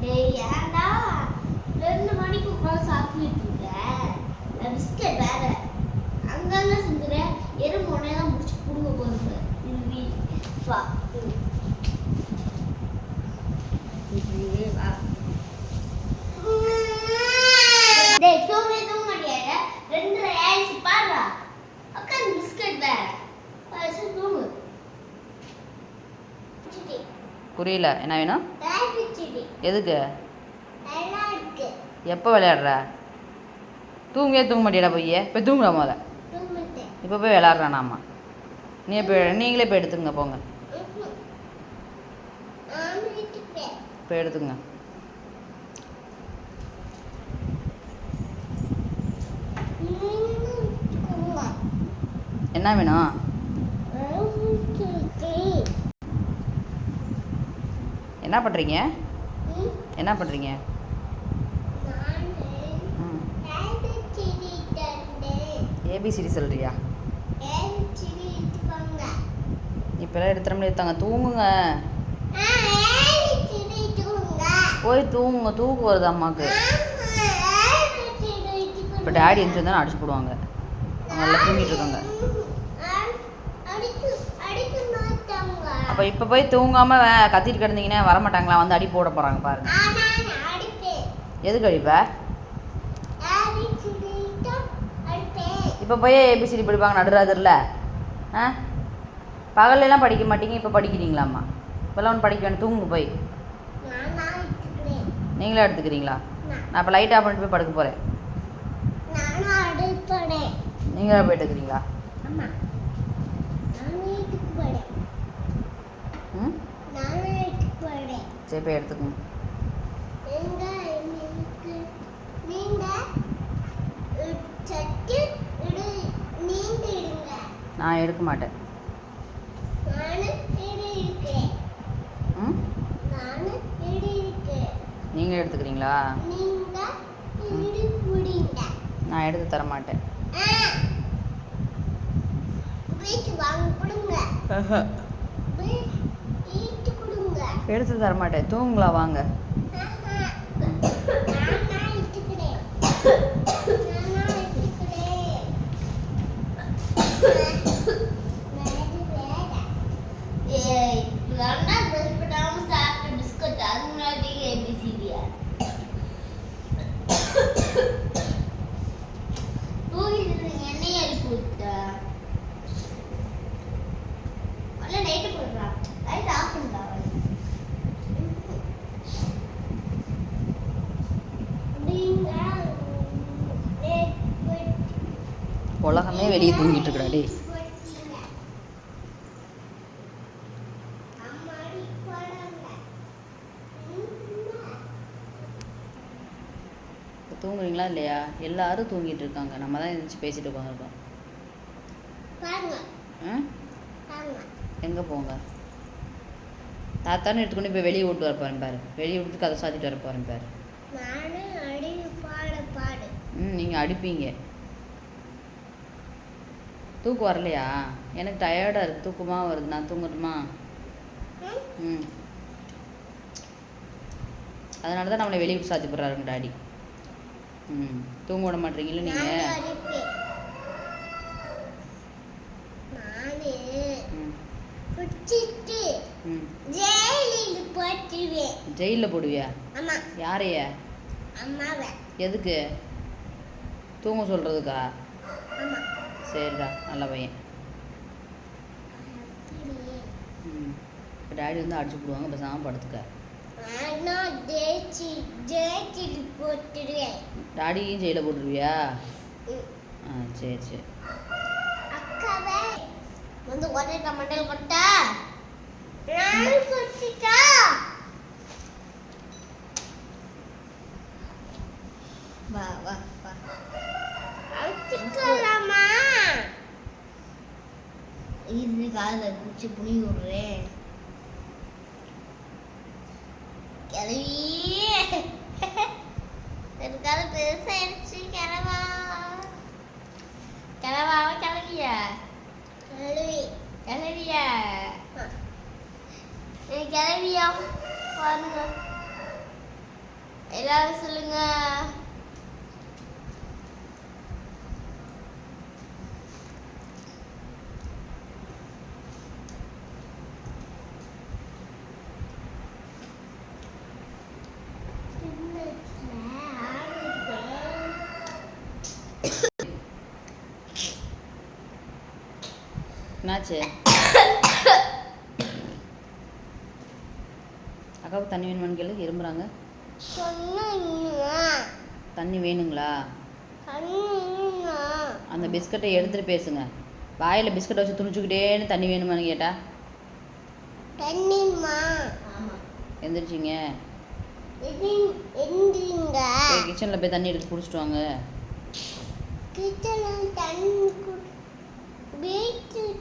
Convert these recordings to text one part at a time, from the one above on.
டேய் ஏன்டா 2 மணிக்கு உட்கார்ந்து சாப்பிட்டுட்டு இருக்க? பிஸ்கட் வேற அங்கங்க செஞ்சுற. எறும்பு உடனே தான் முடிச்சு புடுங்க போகுது. இது வா இது வா. டேய் தூங்க மாட்டியா? 2:30 ஆயிடுச்சு பாருடா. உட்காந்து பிஸ்கட் வேற தூங்கு. புரியல, என்ன வேணும்? எதுக்கு? எப்போ விளையாடுற? தூங்கவே தூங்க மாட்டியாடா? போய் இப்போ தூங்குற போத. இப்போ போய் விளையாடுறானாம்மா. நீங்களே போய் எடுத்துங்க போங்க. போய் எடுத்துங்க. என்ன வேணும்? என்ன பண்ணுறீங்க? என்ன பண்ணுறீங்க? ஏபிசிடி சொல்கிறியா? இப்போலாம் எடுத்துகிற எடுத்தாங்க. தூங்குங்க, போய் தூங்குங்க. தூக்கு வருது அம்மாவுக்கு. இப்போ டேடி எந்திரிச்சு வந்தாலும் அடிச்சு போடுவாங்க. அவங்க நல்லா தூங்கிட்டு இருக்காங்க. அப்போ இப்போ போய் தூங்காமல் கத்திட்டு கிடந்தீங்கன்னா வரமாட்டாங்களா? வந்து அடி போட போகிறாங்க பாருங்க. எதுக்கு அடிப்ப? இப்போ போய் ஏபிசிடி படிப்பாங்க நடுராதிரில். ஆ பகலெல்லாம் படிக்க மாட்டீங்க, இப்போ படிக்கிறீங்களாம்மா? இப்போல்லாம் ஒன்று படிக்க வேணும். தூங்கு போய். நீங்களே எடுத்துக்கிறீங்களா? நான் இப்போ லைட் ஆஃப் பண்ணிட்டு போய் படுக்க போகிறேன். நீங்களே போய் எடுத்துக்கிறீங்களா? ம் சரி போய் எடுத்துக்கோங்க. நான் எடுக்க மாட்டேன். நீங்கள் எடுத்துக்கிறீங்களா? நான் எடுத்து தர மாட்டேன். எடுத்து தர மாட்டேன். தூங்குங்களா? வாங்க. உலகமே வெளியே தூங்கிட்டு இருக்கடா. டே தூங்குறீங்களா இல்லையா? எல்லாரும் தூங்கிட்டு இருக்காங்க. நம்ம தான் எழுந்திரிச்சு பேசிட்டு உட்காந்துருக்கோம். எங்கே போங்க? தாத்தான்னு எடுத்துக்கொண்டு போய் வெளியே விட்டு வரப்போறேன் பாரு. வெளியே விட்டு கதை சாத்திட்டு வரப்போறேன் பாரு. நீங்கள் அடிப்பீங்க. தூக்கம் வரலையா? எனக்கு டயர்டாக இருக்குது. தூக்கமாக வருது. நான் தூங்கட்டுமா? அதனால தான் நம்மளை வெளியே விட்டு சாத்தி போடுறாருங்க டாடி. தூங்க விட மாட்டீங்களா நீங்கள்? ஜெயிலில் போடுவியா? யாரைய? எதுக்கு? தூங்க சொல்கிறதுக்கா? சரிடா, நல்ல பையன். இப்போ டாடி வந்து அடிச்சு போடுவாங்க. பேசாமல் படுத்துக்க. டாடியும் ஜெயிலில் போட்டுருவியா? ஆ சரி சரி. வந்து ஒரே மண்டல் கொட்டா வா வா வா. அடிச்சுக்கலாமா? இது காலில் குச்சி புனி விடுறேன். கிளவி இருக்காது பெருசாயிடுச்சு. கிளவா கிளவாவா? கிளவியா? கிளவியா? கிளவியா பாருங்க. எல்லாரும் சொல்லுங்க. என்னாச்சு? அக்காவுக்கு தண்ணி வேணுமான்னு கேளு. இரும்புறாங்க. தண்ணி வேணுங்களா? அந்த பிஸ்கட்டை எடுத்துட்டு பேசுங்க. வாயில் பிஸ்கட்டை வச்சு துணிச்சுக்கிட்டேன்னு தண்ணி வேணுமான்னு கேட்டா எந்திரிச்சிங்க. கிச்சனில் போய் தண்ணி எடுத்து குடிச்சிட்டு வாங்க.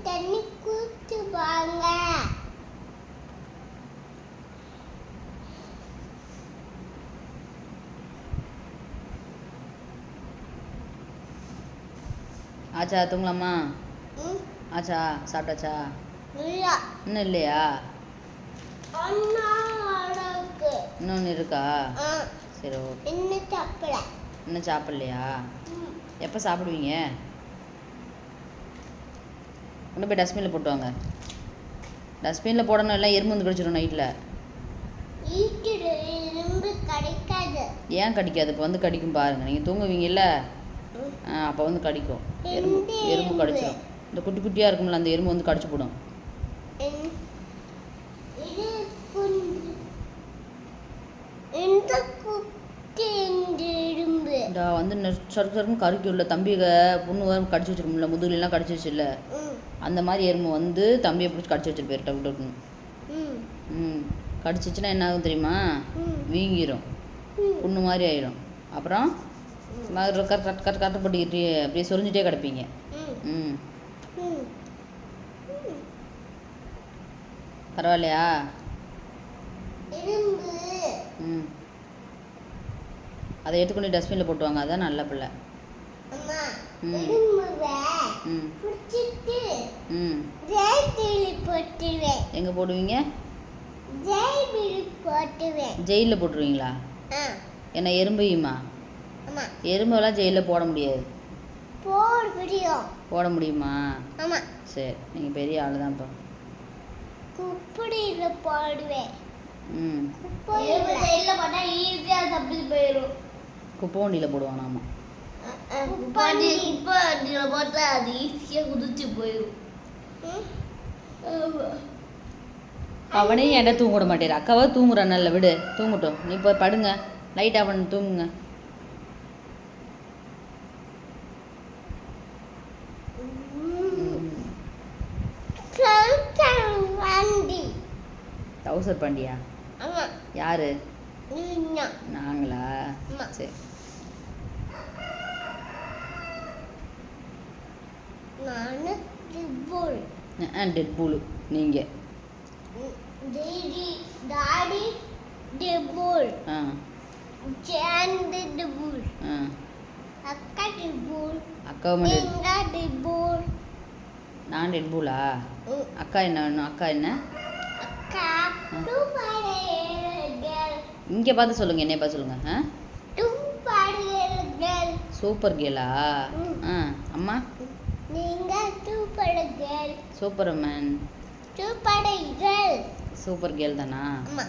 தண்ணி குடிச்சு வாங்க. ஆச்சா தூங்கலாமா? ஆச்சா சாப்பிட்டாச்சா? இன்னும் இல்லையா? இன்னொன்று இருக்கா? சரி ஓகே. இன்னும் சாப்பிட்லையா? எப்போ சாப்பிடுவீங்க? கொண்டு போய் டஸ்ட்பினில் போட்டு வாங்க. டஸ்ட்பினில் போடணும், எல்லாம் எறும்பு வந்து கடிச்சிடும் நைட்டில். கிடைக்காது. ஏன் கடிக்காது? இப்போ வந்து கடிக்கும் பாருங்கள். நீங்கள் தூங்குவீங்கல்ல, அப்போ வந்து கடிக்கும். எறும்பு கடிச்சிடும். இந்த குட்டி குட்டியாக இருக்கும்ல, அந்த எறும்பு வந்து கடிச்சு போடும். வந்து சருக்கு சருக்குன்னு கறிக்கு உள்ள தம்பிக புண்ணு கடிச்சு வச்சிருக்கும்ல, முதுகுலாம் கடிச்சு வச்சுல, அந்த மாதிரி எறும்பு வந்து தம்பியை பிடிச்சி கடிச்சு வச்சுட்டு போயிரு டக்கு டக்குன்னு. கடிச்சிச்சுன்னா என்ன ஆகும் தெரியுமா? வீங்கிரும், புண்ணு மாதிரி ஆயிடும். அப்புறம் கட்டப்பட்டு அப்படியே சொரிஞ்சிட்டே கிடப்பீங்க. பரவாயில்லையா? அதை எடுத்துக்கொண்டு டஸ்ட்பினில் போட்டுவாங்க. அதான் நல்ல பிள்ளை. எங்கே போடுவீங்க? ஜெயிலில் போட்டுருவீங்களா? என்ன எறும்பையுமா? எறும்பெல்லாம் ஜெயிலில் போட முடியாது. போட முடியுமா? சரி, நீங்கள் பெரிய ஆள் தான். இப்போ குப்பையில போடுவேன். குப்பை வண்டியில் போடுவான். நாம குப்பை வண்டியில் போட்டா அது ஈஸியாக குதிச்சு போயிடும். அவனே என்கிட்ட தூங்க விட மாட்டேன். அக்காவா தூங்குறான். நல்ல விடு, தூங்கட்டும். நீ போய் படுங்க, லைட் ஆஃப் பண்ணி தூங்குங்க. டவுசர் பாண்டியா? யாரு? நாங்களா? சரி. டெட் பூலு நீங்க. அக்கா நான் டெட் பூலா? அக்கா என்ன வேணும்? அக்கா என்ன? இங்கே பார்த்து சொல்லுங்க, என்னைய பார்த்து சொல்லுங்க. சூப்பர் கேலா? அம்மா சூப்பர் மேன். சூப்பர் கேர்ள் தானா?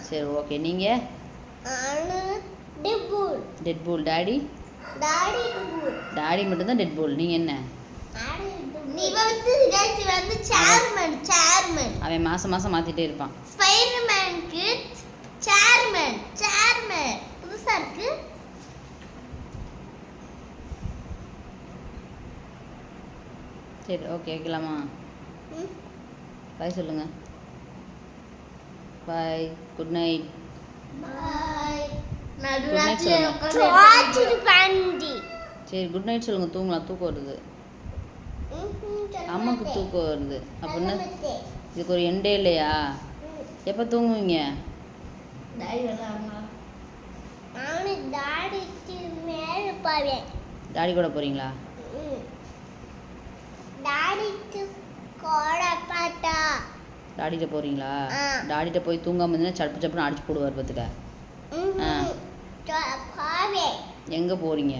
சரி ஓகே. நீங்கள்? Deadpool. டாடி? டாடி மட்டும்தான் டெட் பூல். நீங்கள் என்ன? அவன் மாசம் மாசம் மாத்திட்டே இருப்பான். ஸ்பைடர்மேனுக்கு சேர்மன். புதுசா இருக்கு. சரி ஓகே, வைக்கலாமா? பாய் சொல்லுங்க. Bye, good night. சரி குட் நைட் சொல்லுங்க. தூங்கலாம், தூக்கம் வருது. அம்மாவுக்கு தூக்கம் வருது அப்படின்னா இதுக்கு ஒரு எண்டே இல்லையா? எப்போ தூங்குவீங்க? டாடி கூட போறீங்களா? டாடிகிட்ட போறீங்களா? டாடிகிட்ட போய் தூங்காம இருந்தீங்கன்னா சப்பு சப்புன்னு அடிச்சு போடுவார் பார்த்துக்க. எங்கே போகிறீங்க?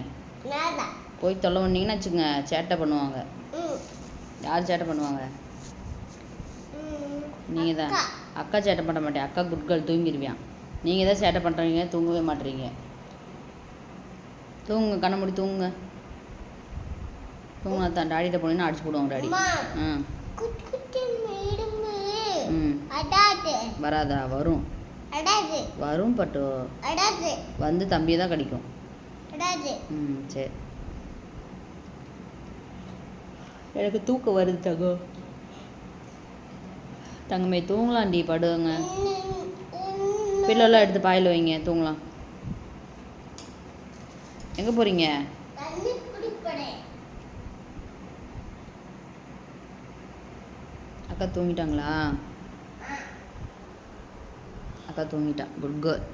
மேலே போய் தொல்லை பண்ணீங்கன்னு வச்சுங்க, சேட்டை பண்ணுவாங்க. யார் சேட்டை பண்ணுவாங்க? நீங்கள் தான். அக்கா சேட்டை பண்ண மாட்டேன். அக்கா குட் கேர்ள், தூங்கிடுவியான். நீங்கள் தான் சேட்டை பண்ணுறீங்க, தூங்கவே மாட்டுறீங்க. தூங்குங்க, கண்ணை மூடி தூங்குங்க. தூங்கினா தான் டாடிகிட்ட போனீங்கன்னா அடிச்சு போடுவாங்க டாடி. ம் ம் வராதா? வரும் வரும் பட்டு வந்து தம்பியை தான் கடிக்கும். ம் சரி, எனக்கு தூக்கம் வருது தங்கோ. தங்கமே தூங்கலாம்டி, படுங்க. பில்லெல்லாம் எடுத்து பாயில் வைங்க, தூங்கலாம். எங்கே போகிறீங்க? அக்கா தூங்கிட்டாங்களா? அக்கா தூங்கிட்டான், குட் கேர்ள்.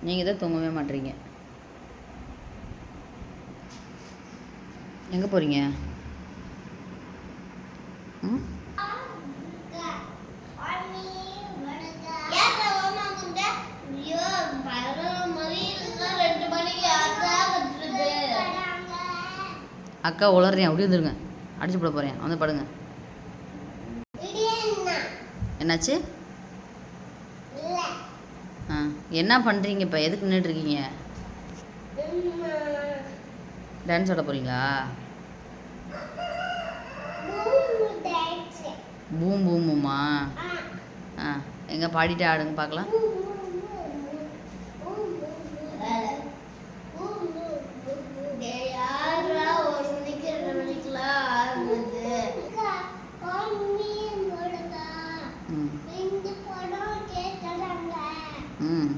நீங்கள் தான் தூங்கவே மாட்டீங்க. எங்கே போகிறீங்க? ம் அக்கா உளறேன், அப்படி வந்துருங்க. அடிச்சு போட போகிறேன், வந்து படுங்க. என்னாச்சு? ஆ என்ன பண்ணுறீங்க இப்போ? எதுக்கு நின்றுட்டுருக்கீங்க? டான்ஸ் ஆட போகிறீங்களா? பூம் பூமுமா? ஆ எங்கே பாடிட்டு ஆடுங்க பார்க்கலாம். ம் ம்